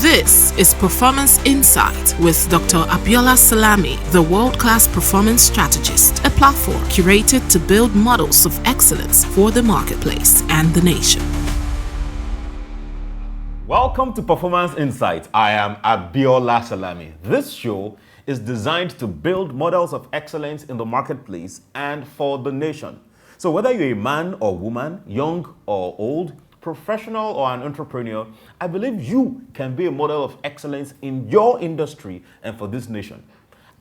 This is Performance Insight with Dr. Abiola Salami, the world-class performance strategist, a platform curated to build models of excellence for the marketplace and the nation. Welcome to Performance Insight. I am Abiola Salami. This show is designed to build models of excellence in the marketplace and for the nation. So whether you're a man or woman, young or old, professional or an entrepreneur, I believe you can be a model of excellence in your industry and for this nation.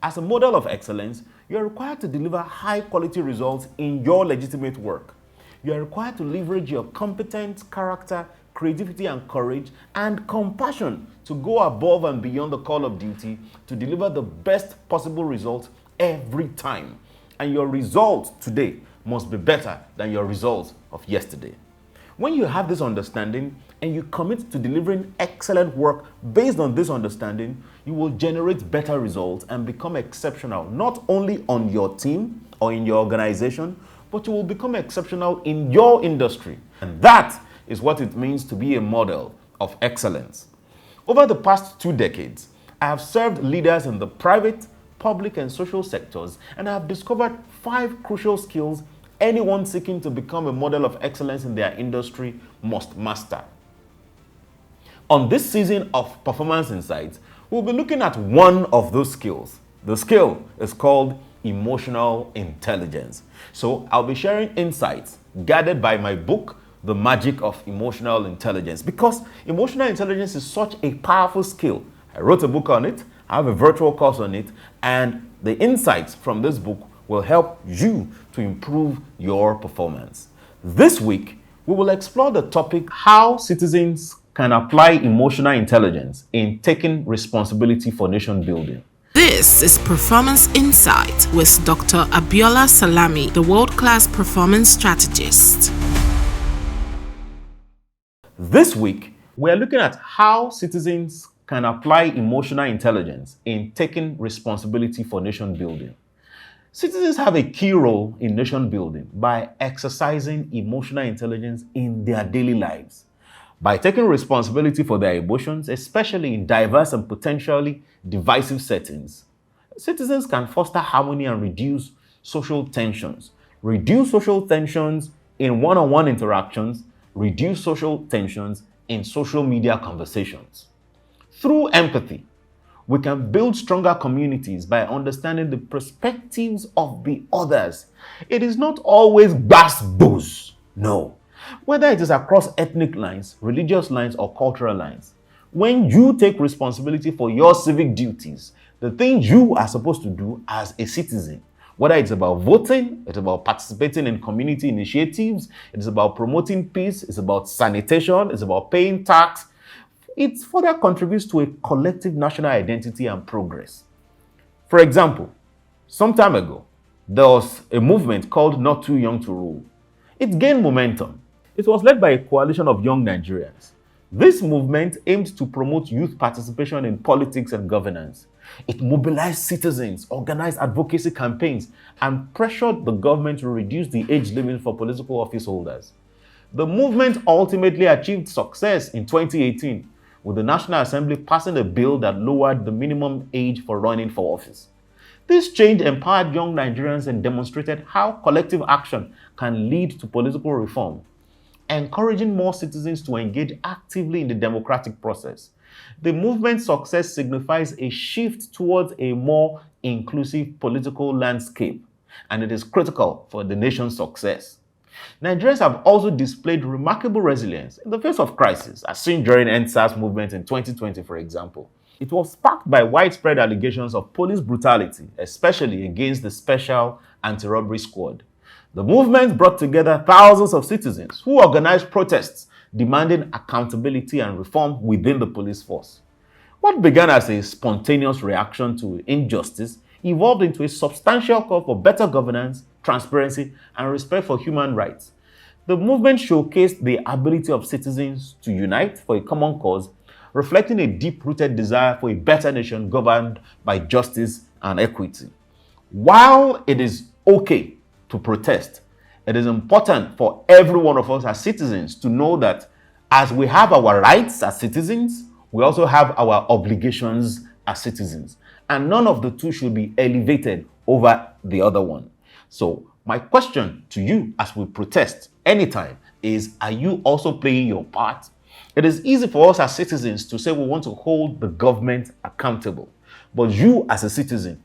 As a model of excellence, you are required to deliver high quality results in your legitimate work. You are required to leverage your competence, character, creativity and courage and compassion to go above and beyond the call of duty to deliver the best possible results every time. And your results today must be better than your results of yesterday. When you have this understanding and you commit to delivering excellent work based on this understanding, you will generate better results and become exceptional, not only on your team or in your organization, but you will become exceptional in your industry. And that is what it means to be a model of excellence. Over the past 2 decades, I have served leaders in the private, public, and social sectors, and I have discovered 5 crucial skills anyone seeking to become a model of excellence in their industry must master. On this season of Performance Insights, we'll be looking at one of those skills. The skill is called emotional intelligence. So I'll be sharing insights guided by my book, The Magic of Emotional Intelligence, because emotional intelligence is such a powerful skill. I wrote a book on it, I have a virtual course on it, and the insights from this book will help you to improve your performance. This week, we will explore the topic how citizens can apply emotional intelligence in taking responsibility for nation building. This is Performance Insight with Dr. Abiola Salami, the world-class performance strategist. This week, we are looking at how citizens can apply emotional intelligence in taking responsibility for nation building. Citizens have a key role in nation building by exercising emotional intelligence in their daily lives. By taking responsibility for their emotions, especially in diverse and potentially divisive settings, citizens can foster harmony and reduce social tensions. Reduce social tensions in one-on-one interactions, reduce social tensions in social media conversations. Through empathy, we can build stronger communities by understanding the perspectives of the others. It is not always booze. No. Whether it is across ethnic lines, religious lines, or cultural lines, when you take responsibility for your civic duties, the things you are supposed to do as a citizen, whether it's about voting, it's about participating in community initiatives, it's about promoting peace, it's about sanitation, it's about paying tax, it further contributes to a collective national identity and progress. For example, some time ago, there was a movement called Not Too Young to Rule. It gained momentum. It was led by a coalition of young Nigerians. This movement aimed to promote youth participation in politics and governance. It mobilized citizens, organized advocacy campaigns, and pressured the government to reduce the age limit for political office holders. The movement ultimately achieved success in 2018, with the National Assembly passing a bill that lowered the minimum age for running for office. This change empowered young Nigerians and demonstrated how collective action can lead to political reform, encouraging more citizens to engage actively in the democratic process. The movement's success signifies a shift towards a more inclusive political landscape, and it is critical for the nation's success. Nigerians have also displayed remarkable resilience in the face of crisis, as seen during EndSARS movement in 2020, for example. It was sparked by widespread allegations of police brutality, especially against the Special Anti-Robbery Squad. The movement brought together thousands of citizens who organized protests demanding accountability and reform within the police force. What began as a spontaneous reaction to injustice evolved into a substantial call for better governance, transparency, and respect for human rights. The movement showcased the ability of citizens to unite for a common cause, reflecting a deep-rooted desire for a better nation governed by justice and equity. While it is okay to protest, it is important for every one of us as citizens to know that as we have our rights as citizens, We also have our obligations as citizens, and none of the two should be elevated over the other one. So my question to you as we protest anytime is, are you also playing your part? It is easy for us as citizens to say we want to hold the government accountable, but you as a citizen,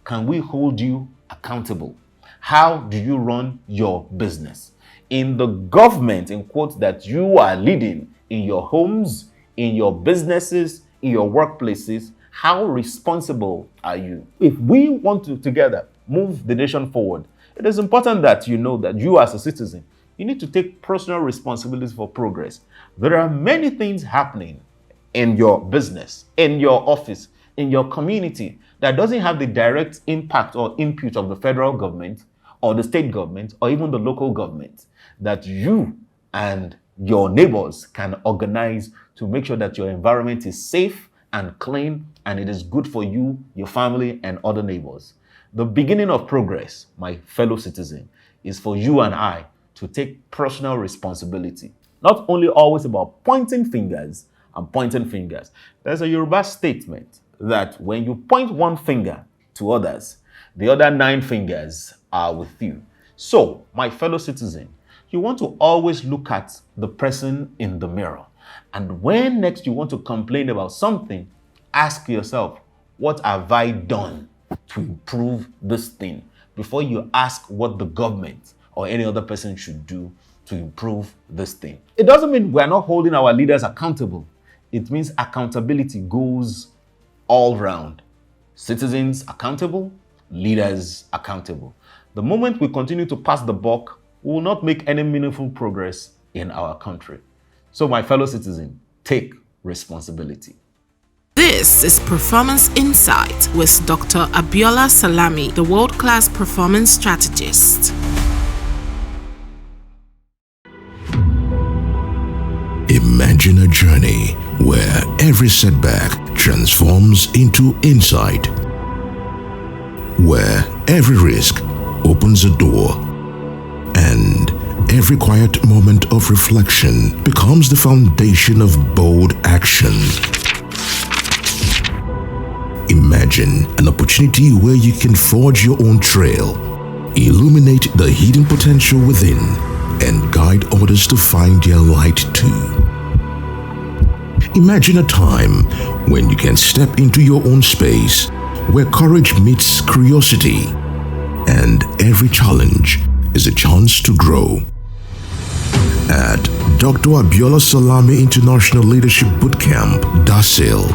can we hold you accountable? How do you run your business? In the government, in quotes, that you are leading, in your homes, in your businesses, in your workplaces, how responsible are you? If we want to together move the nation forward, it is important that you know that you as a citizen, you need to take personal responsibility for progress. There are many things happening in your business, in your office, in your community that doesn't have the direct impact or input of the federal government or the state government or even the local government, that you and your neighbors can organize to make sure that your environment is safe and clean and it is good for you, your family, and other neighbors. The beginning of progress, my fellow citizen, is for you and I to take personal responsibility. Not only always about pointing fingers and pointing fingers. There's a Yoruba statement that when you point one finger to others, the other 9 fingers are with you. So, my fellow citizen, you want to always look at the person in the mirror. And when next you want to complain about something, ask yourself, what have I done to improve this thing? Before you ask what the government or any other person should do to improve this thing. It doesn't mean we're not holding our leaders accountable. It means accountability goes all round. Citizens accountable, leaders accountable. The moment we continue to pass the buck, we will not make any meaningful progress in our country. So my fellow citizen, take responsibility. This is Performance Insight with Dr. Abiola Salami, the world-class performance strategist. Imagine a journey where every setback transforms into insight, where every risk opens a door, and every quiet moment of reflection becomes the foundation of bold action. Imagine an opportunity where you can forge your own trail, illuminate the hidden potential within, and guide others to find their light too. Imagine a time when you can step into your own space, where courage meets curiosity, and every challenge is a chance to grow. At Dr. Abiola Salami International Leadership Bootcamp, DASIL,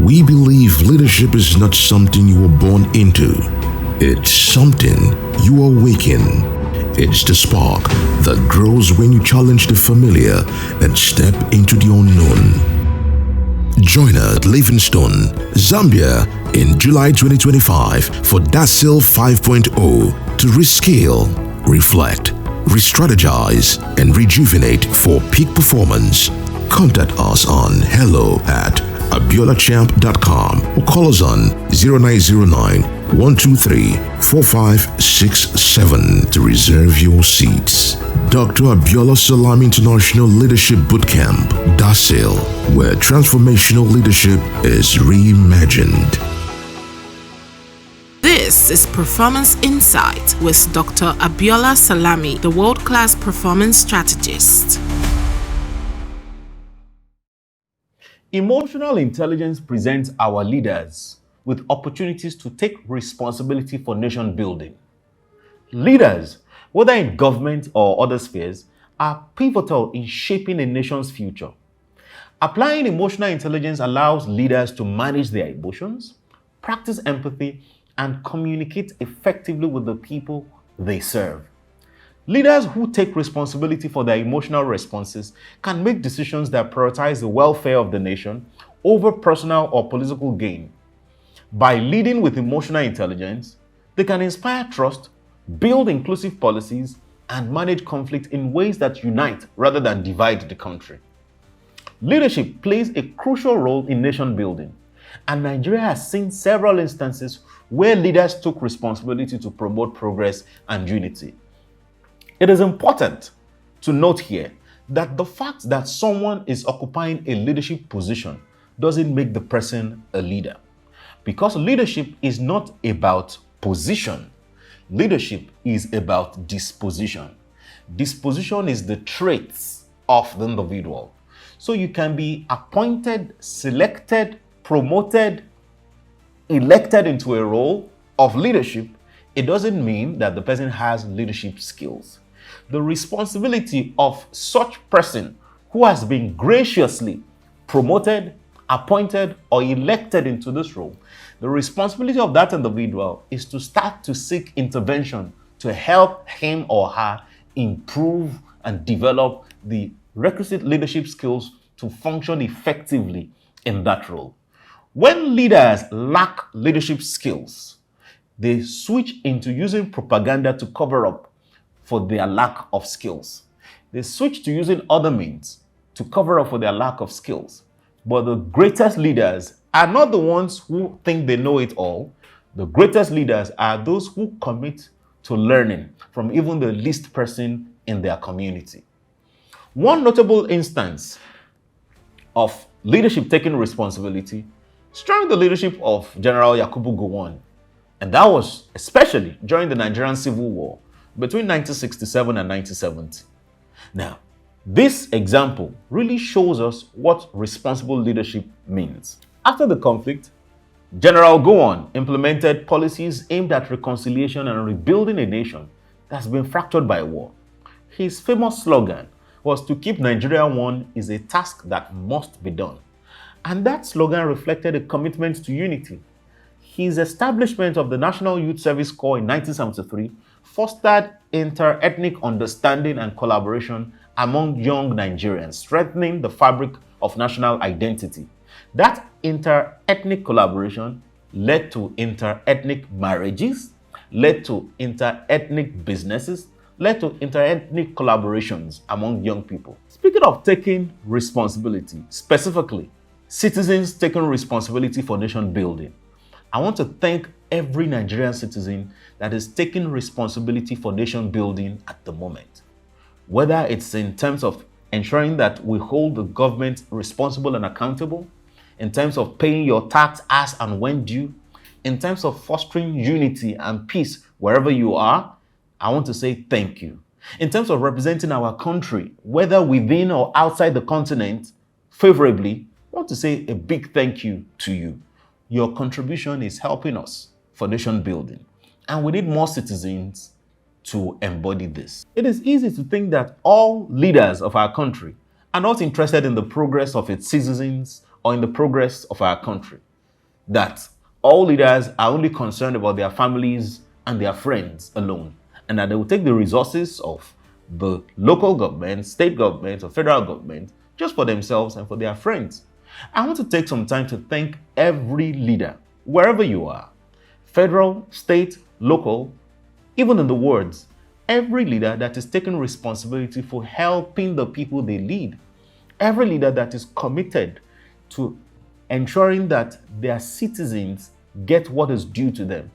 we believe leadership is not something you were born into. It's something you awaken. It's the spark that grows when you challenge the familiar and step into the unknown. Join us at Livingstone, Zambia in July 2025 for DASIL 5.0 to rescale, reflect, re-strategize, and rejuvenate for peak performance. Contact us on hello@abiolachamp.com or call us on 0909 123 4567 to reserve your seats. Dr. Abiola Salami International Leadership Bootcamp, DASIL, where transformational leadership is reimagined. This is Performance Insight with Dr. Abiola Salami, the world-class performance strategist. Emotional intelligence presents our leaders with opportunities to take responsibility for nation building. Leaders, whether in government or other spheres, are pivotal in shaping a nation's future. Applying emotional intelligence allows leaders to manage their emotions, practice empathy, and communicate effectively with the people they serve. Leaders who take responsibility for their emotional responses can make decisions that prioritize the welfare of the nation over personal or political gain. By leading with emotional intelligence, they can inspire trust, build inclusive policies, and manage conflict in ways that unite rather than divide the country. Leadership plays a crucial role in nation building, and Nigeria has seen several instances where leaders took responsibility to promote progress and unity. It is important to note here that the fact that someone is occupying a leadership position doesn't make the person a leader. Because leadership is not about position. Leadership is about disposition. Disposition is the traits of the individual. So you can be appointed, selected, promoted, elected into a role of leadership. It doesn't mean that the person has leadership skills. The responsibility of such person who has been graciously promoted, appointed, or elected into this role, the responsibility of that individual is to start to seek intervention to help him or her improve and develop the requisite leadership skills to function effectively in that role. When leaders lack leadership skills, they switch into using propaganda to cover up for their lack of skills. They switch to using other means to cover up for their lack of skills. But the greatest leaders are not the ones who think they know it all. The greatest leaders are those who commit to learning from even the least person in their community. One notable instance of leadership taking responsibility is during the leadership of General Yakubu Gowon. And that was especially during the Nigerian Civil War between 1967 and 1970. Now, this example really shows us what responsible leadership means. After the conflict, General Gowon implemented policies aimed at reconciliation and rebuilding a nation that's been fractured by war. His famous slogan was "To keep Nigeria one is a task that must be done." And that slogan reflected a commitment to unity. His establishment of the National Youth Service Corps in 1973 fostered inter-ethnic understanding and collaboration among young Nigerians, strengthening the fabric of national identity. That inter-ethnic collaboration led to inter-ethnic marriages, led to inter-ethnic businesses, led to inter-ethnic collaborations among young people. Speaking of taking responsibility, specifically, citizens taking responsibility for nation building, I want to thank every Nigerian citizen that is taking responsibility for nation building at the moment. Whether it's in terms of ensuring that we hold the government responsible and accountable, in terms of paying your tax as and when due, in terms of fostering unity and peace wherever you are, I want to say thank you. In terms of representing our country, whether within or outside the continent, favorably, I want to say a big thank you to you. Your contribution is helping us for nation building, and we need more citizens to embody this. It is easy to think that all leaders of our country are not interested in the progress of its citizens or in the progress of our country. That all leaders are only concerned about their families and their friends alone, and that they will take the resources of the local government, state government, or federal government just for themselves and for their friends. I want to take some time to thank every leader, wherever you are, federal, state, local, even in the words, every leader that is taking responsibility for helping the people they lead, every leader that is committed to ensuring that their citizens get what is due to them,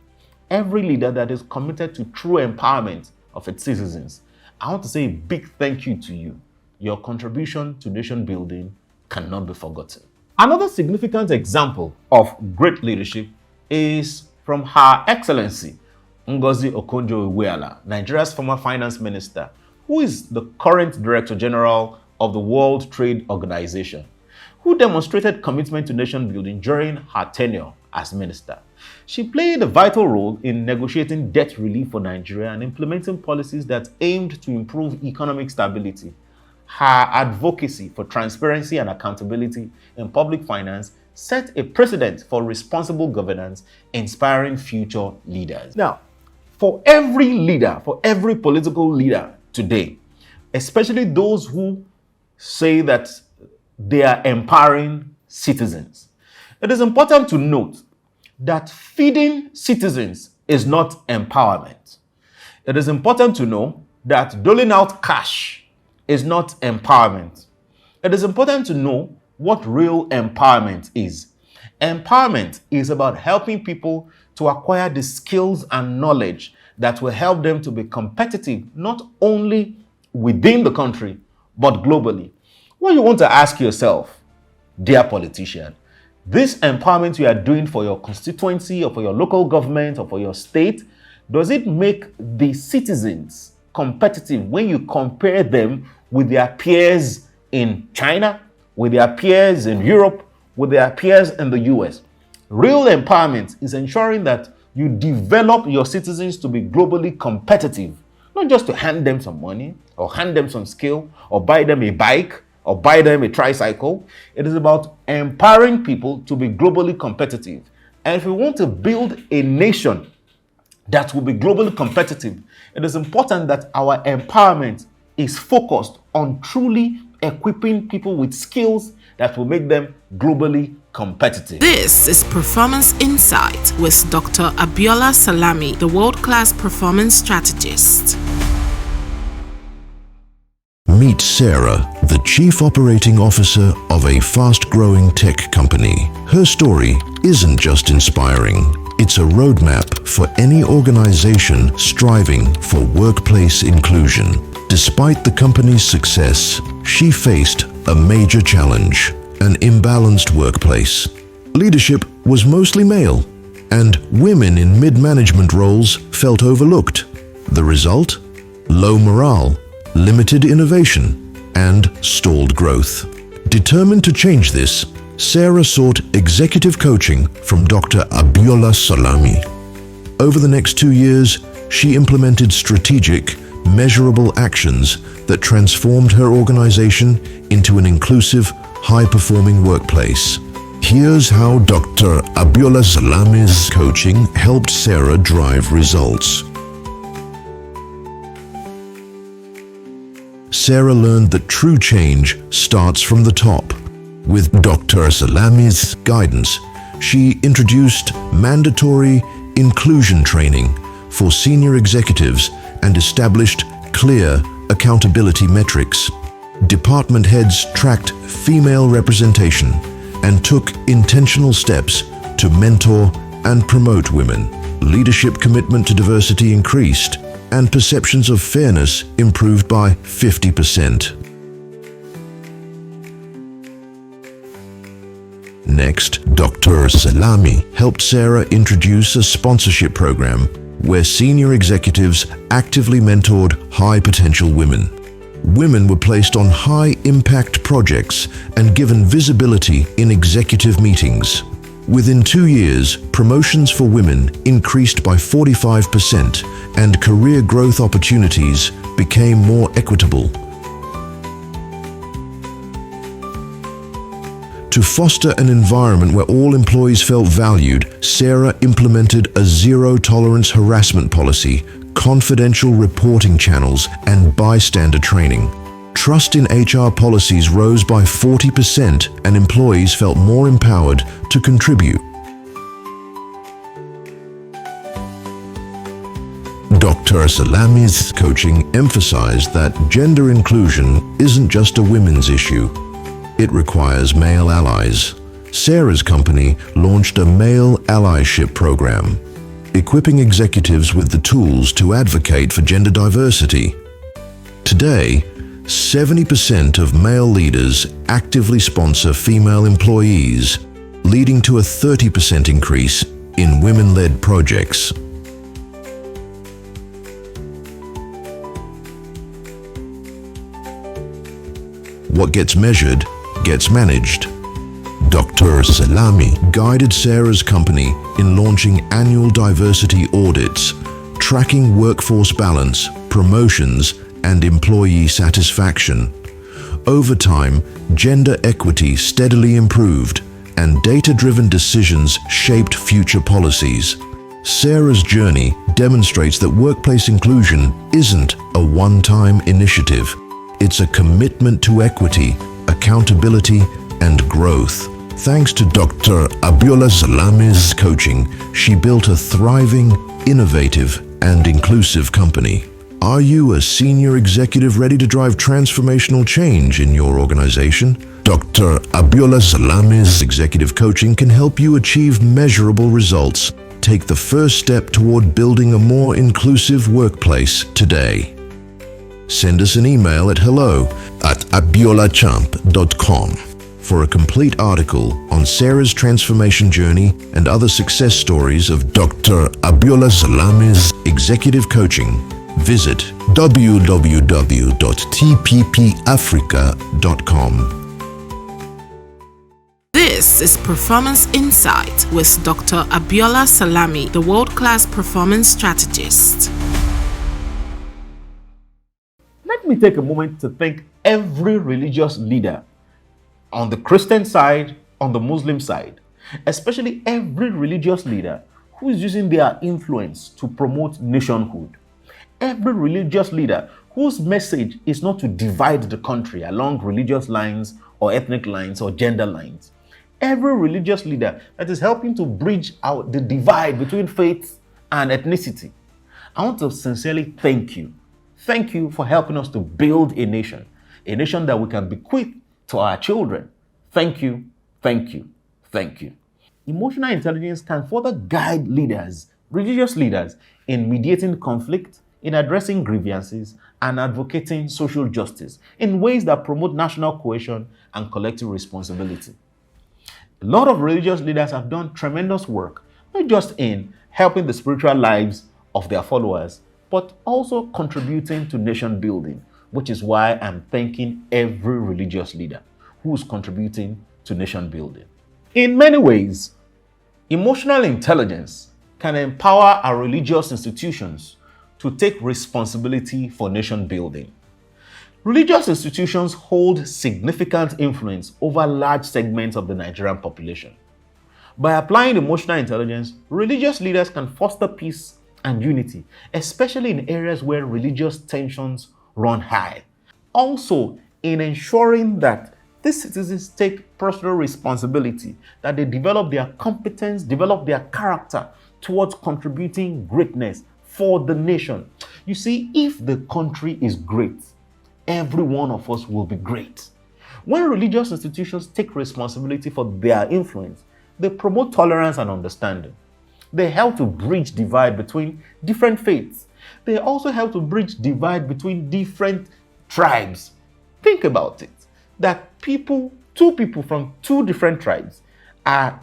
every leader that is committed to true empowerment of its citizens. I want to say a big thank you to you. Your contribution to nation building cannot be forgotten. Another significant example of great leadership is from Her Excellency Ngozi Okonjo-Iweala, Nigeria's former finance minister, who is the current Director General of the World Trade Organization, who demonstrated commitment to nation building during her tenure as minister. She played a vital role in negotiating debt relief for Nigeria and implementing policies that aimed to improve economic stability. Her advocacy for transparency and accountability in public finance set a precedent for responsible governance, inspiring future leaders. Now, for every leader, for every political leader today, especially those who say that they are empowering citizens, it is important to note that feeding citizens is not empowerment. It is important to know that doling out cash is not empowerment. It is important to know what real empowerment is. Empowerment is about helping people to acquire the skills and knowledge that will help them to be competitive, not only within the country, but globally. What you want to ask yourself, dear politician, This empowerment you are doing for your constituency or for your local government or for your state, does it make the citizens competitive when you compare them with their peers in China, with their peers in Europe, with their peers in the US? Real empowerment is ensuring that you develop your citizens to be globally competitive, not just to hand them some money or hand them some skill or buy them a bike or buy them a tricycle. It is about empowering people to be globally competitive. And if we want to build a nation that will be globally competitive, it is important that our empowerment is focused on truly equipping people with skills that will make them globally competitive. This is Performance Insight with Dr. Abiola Salami, the world-class performance strategist. Meet Sarah, the Chief Operating Officer of a fast-growing tech company. Her story isn't just inspiring. It's a roadmap for any organization striving for workplace inclusion. Despite the company's success, she faced a major challenge: an imbalanced workplace. Leadership was mostly male, and women in mid-management roles felt overlooked. The result? Low morale, limited innovation, and stalled growth. Determined to change this, Sarah sought executive coaching from Dr. Abiola Salami. Over the next 2 years, she implemented strategic, measurable actions that transformed her organization into an inclusive, high-performing workplace. Here's how Dr. Abiola Salami's coaching helped Sarah drive results. Sarah learned that true change starts from the top. With Dr. Salami's guidance, she introduced mandatory inclusion training for senior executives and established clear accountability metrics. Department heads tracked female representation and took intentional steps to mentor and promote women. Leadership commitment to diversity increased, and perceptions of fairness improved by 50%. Next, Dr. Salami helped Sarah introduce a sponsorship program where senior executives actively mentored high-potential women. Women were placed on high-impact projects and given visibility in executive meetings. Within 2 years, promotions for women increased by 45% and career growth opportunities became more equitable. To foster an environment where all employees felt valued, Sarah implemented a zero-tolerance harassment policy, confidential reporting channels, and bystander training. Trust in HR policies rose by 40% and employees felt more empowered to contribute. Dr. Salami's coaching emphasized that gender inclusion isn't just a women's issue. It requires male allies. Sarah's company launched a male allyship program, equipping executives with the tools to advocate for gender diversity. Today, 70% of male leaders actively sponsor female employees, leading to a 30% increase in women-led projects. What gets measured gets managed. Dr. Salami guided Sarah's company in launching annual diversity audits, tracking workforce balance, promotions, and employee satisfaction. Over time, gender equity steadily improved, and data-driven decisions shaped future policies. Sarah's journey demonstrates that workplace inclusion isn't a one-time initiative. It's a commitment to equity, accountability, and growth. Thanks to Dr. Abiola Salami's coaching, she built a thriving, innovative, and inclusive company. Are you a senior executive ready to drive transformational change in your organization? Dr. Abiola Salami's executive coaching can help you achieve measurable results. Take the first step toward building a more inclusive workplace today. Send us an email at hello@abiolachamp.com. For a complete article on Sarah's transformation journey and other success stories of Dr. Abiola Salami's executive coaching, visit www.tppafrica.com. This is Performance Insight with Dr. Abiola Salami, the world-class performance strategist. Let me take a moment to thank every religious leader on the Christian side, on the Muslim side, especially every religious leader who is using their influence to promote nationhood. Every religious leader whose message is not to divide the country along religious lines or ethnic lines or gender lines. Every religious leader that is helping to bridge out the divide between faith and ethnicity. I want to sincerely thank you. Thank you for helping us to build a nation that we can bequeath to our children. Thank you, thank you, thank you. Emotional intelligence can further guide leaders, religious leaders, in mediating conflict, in addressing grievances, and advocating social justice in ways that promote national cohesion and collective responsibility. A lot of religious leaders have done tremendous work, not just in helping the spiritual lives of their followers, but also contributing to nation building, which is why I'm thanking every religious leader who is contributing to nation building. In many ways, emotional intelligence can empower our religious institutions to take responsibility for nation building. Religious institutions hold significant influence over large segments of the Nigerian population. By applying emotional intelligence, religious leaders can foster peace and unity, especially in areas where religious tensions run high. Also, in ensuring that these citizens take personal responsibility, that they develop their competence, develop their character towards contributing greatness for the nation. You see, if the country is great, every one of us will be great. When religious institutions take responsibility for their influence, they promote tolerance and understanding. They help to bridge divide between different faiths. They also help to bridge divide between different tribes. Think about it, that two people from two different tribes are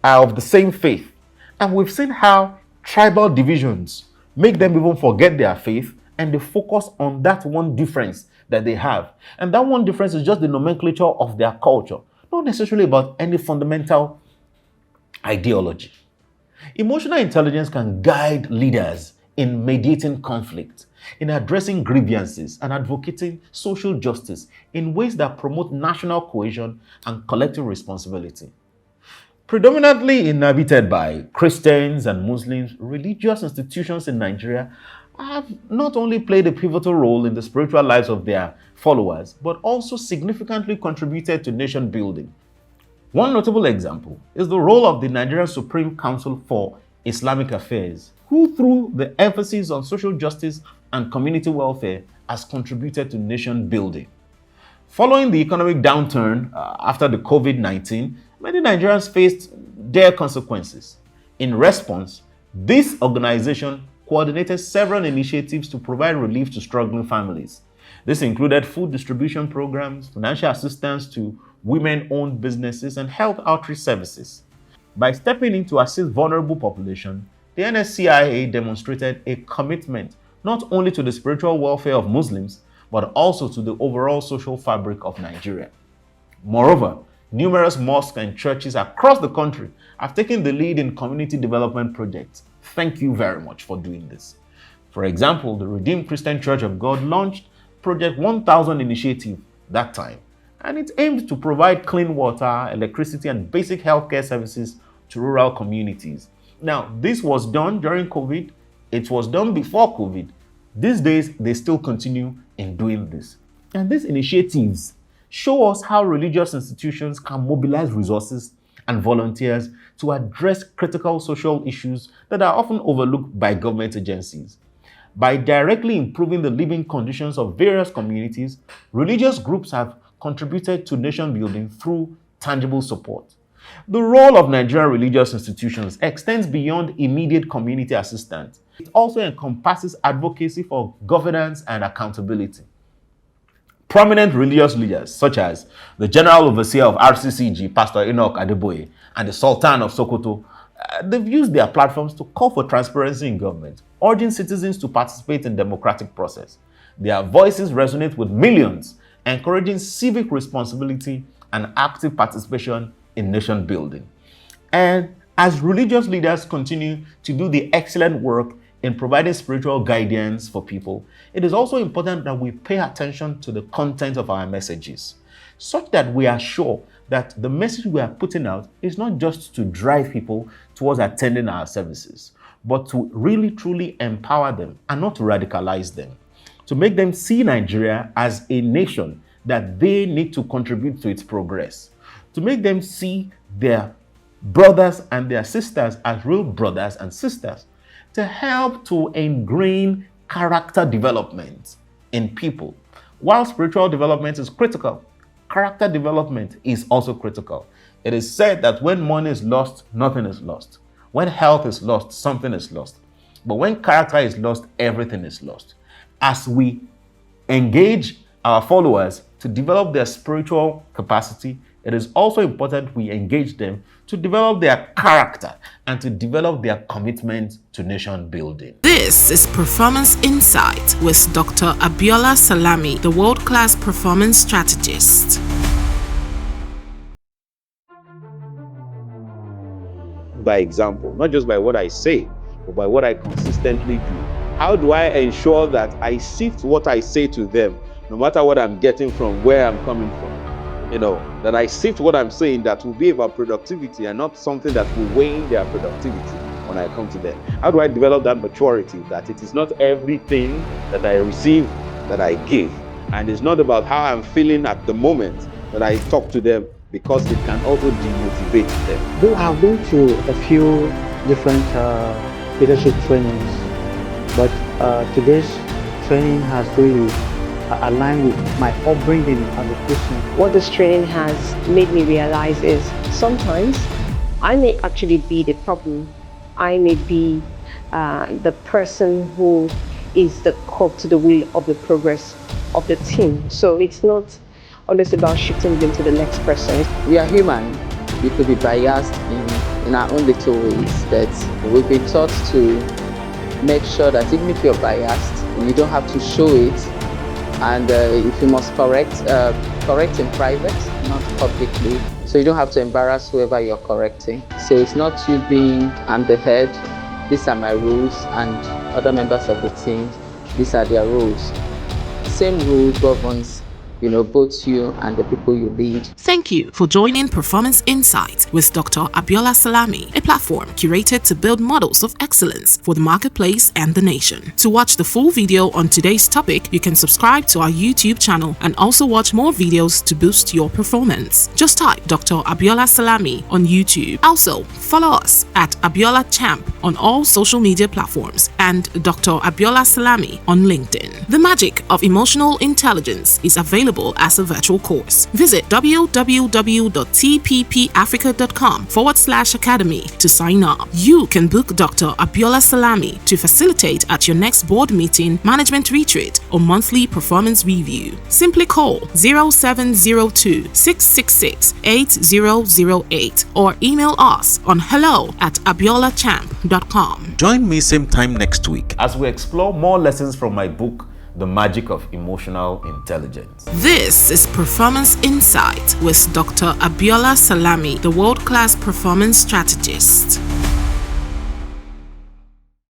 of the same faith. And we've seen how tribal divisions make them even forget their faith and they focus on that one difference that they have. And that one difference is just the nomenclature of their culture, not necessarily about any fundamental ideology. Emotional intelligence can guide leaders in mediating conflict, in addressing grievances, and advocating social justice in ways that promote national cohesion and collective responsibility. Predominantly inhabited by Christians and Muslims, religious institutions in Nigeria have not only played a pivotal role in the spiritual lives of their followers, but also significantly contributed to nation building. One notable example is the role of the Nigerian Supreme Council for Islamic Affairs, who through the emphasis on social justice and community welfare has contributed to nation building. Following the economic downturn after the COVID-19, many Nigerians faced dire consequences. In response, this organization coordinated several initiatives to provide relief to struggling families. This included food distribution programs, financial assistance to women-owned businesses, and health outreach services. By stepping in to assist vulnerable population, the NSCIA demonstrated a commitment not only to the spiritual welfare of Muslims, but also to the overall social fabric of Nigeria. Moreover, numerous mosques and churches across the country have taken the lead in community development projects. Thank you very much for doing this. For example, the Redeemed Christian Church of God launched Project 1000 initiative that time, and it aimed to provide clean water, electricity, and basic healthcare services to rural communities. Now, this was done during COVID. It was done before COVID. These days, they still continue in doing this. And these initiatives show us how religious institutions can mobilize resources and volunteers to address critical social issues that are often overlooked by government agencies. By directly improving the living conditions of various communities, religious groups have contributed to nation building through tangible support. The role of Nigerian religious institutions extends beyond immediate community assistance. It also encompasses advocacy for governance and accountability. Prominent religious leaders, such as the General Overseer of RCCG, Pastor Enoch Adeboye, and the Sultan of Sokoto, they've used their platforms to call for transparency in government, urging citizens to participate in democratic process. Their voices resonate with millions, encouraging civic responsibility and active participation in nation building. And as religious leaders continue to do the excellent work in providing spiritual guidance for people, it is also important that we pay attention to the content of our messages, such that we are sure that the message we are putting out is not just to drive people towards attending our services, but to really truly empower them and not to radicalize them, to make them see Nigeria as a nation that they need to contribute to its progress, to make them see their brothers and their sisters as real brothers and sisters, to help to ingrain character development in people. While spiritual development is critical, character development is also critical. It is said that when money is lost, nothing is lost. When health is lost, something is lost. But when character is lost, everything is lost. As we engage our followers to develop their spiritual capacity, it is also important we engage them to develop their character and to develop their commitment to nation building. This is Performance Insight with Dr. Abiola Salami, the world-class performance strategist. By example, not just by what I say, but by what I consistently do. How do I ensure that I sift what I say to them, no matter what I'm getting from where I'm coming from? That I sift what I'm saying that will be about productivity and not something that will wane their productivity when I come to them. How do I develop that maturity that it is not everything that I receive that I give? And it's not about how I'm feeling at the moment that I talk to them, because it can also demotivate them. Though I've been to a few different leadership trainings, but today's training has really aligned with my upbringing as a Christian. What this training has made me realize is sometimes I may actually be the problem. I may be the person who is the cog to the wheel of the progress of the team. So it's not always about shifting them to the next person. We are human. We could be biased in our own little ways, but we've been taught to make sure that even if you're biased, you don't have to show it. And if you must correct in private, not publicly. So you don't have to embarrass whoever you're correcting. So it's not you being, I'm the head, these are my rules, and other members of the team, these are their rules. Same rule governs both you and the people you lead. Thank you for joining Performance Insight with Dr. Abiola Salami, a platform curated to build models of excellence for the marketplace and the nation. To watch the full video on today's topic, you can subscribe to our YouTube channel and also watch more videos to boost your performance. Just type Dr. Abiola Salami on YouTube. Also, follow us at Abiola Champ on all social media platforms and Dr. Abiola Salami on LinkedIn. The magic of emotional intelligence is available as a virtual course. Visit www.tppafrica.com/academy to sign up. You can book Dr. Abiola Salami to facilitate at your next board meeting, management retreat, or monthly performance review. Simply call 0702-666-8008 or email us on hello@abiolachamp.com. Join me same time next week as we explore more lessons from my book, The Magic of Emotional Intelligence. This is Performance Insight with Dr. Abiola Salami, the world-class performance strategist.